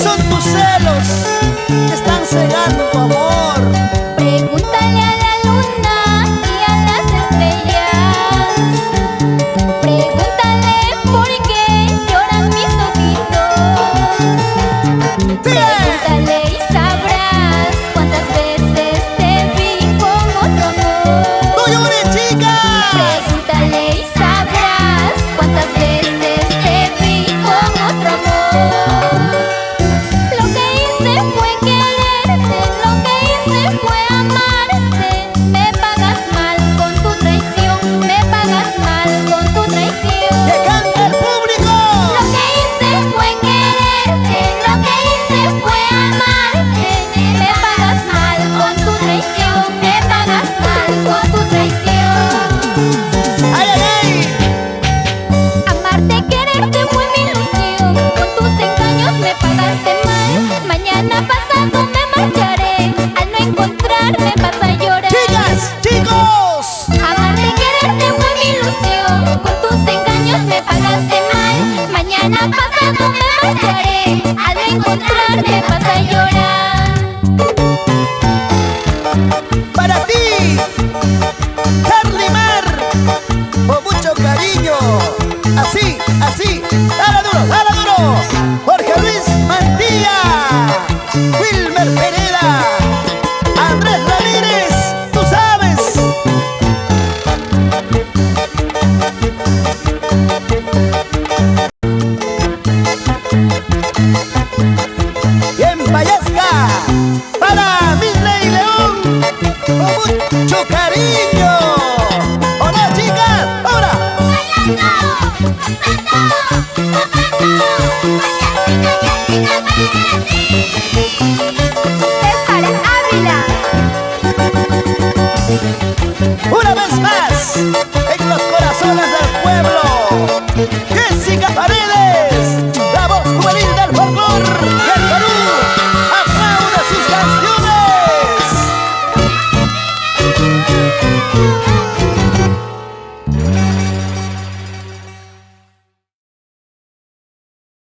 Son tus celos que están cegando tu amor. Pregúntale a la luna y a las estrellas. Pregúntale por qué lloran mis ojitos. Pregúntale y sabrás cuántas veces te vi con otro amor. ¡No llores, chica! Pregúntale y sabrás cuántas veces te vi con otro amor. Lo que hice fue quererte, lo que hice fue amarte. Me pagas mal con tu traición, me pagas mal con tu traición. ¡Que cante el público! Lo que hice fue quererte, lo que hice fue amarte. Me pagas mal con tu traición, me pagas mal con tu traición. ¡Ay, ay, ay! Amarte, quererte fue mi ilusión. Con tus engaños me pagaste mal. Mañana pasado me marcharé. Al no encontrarme vas a llorar. ¡Chicas! ¡Chicos! Amarte, quererte fue mi ilusión. Con tus engaños me pagaste mal. Mañana pasado me marcharé. Al no encontrarme vas a llorar. Para ti, Charlie Mar, con mucho cariño. Así, así, dale duro.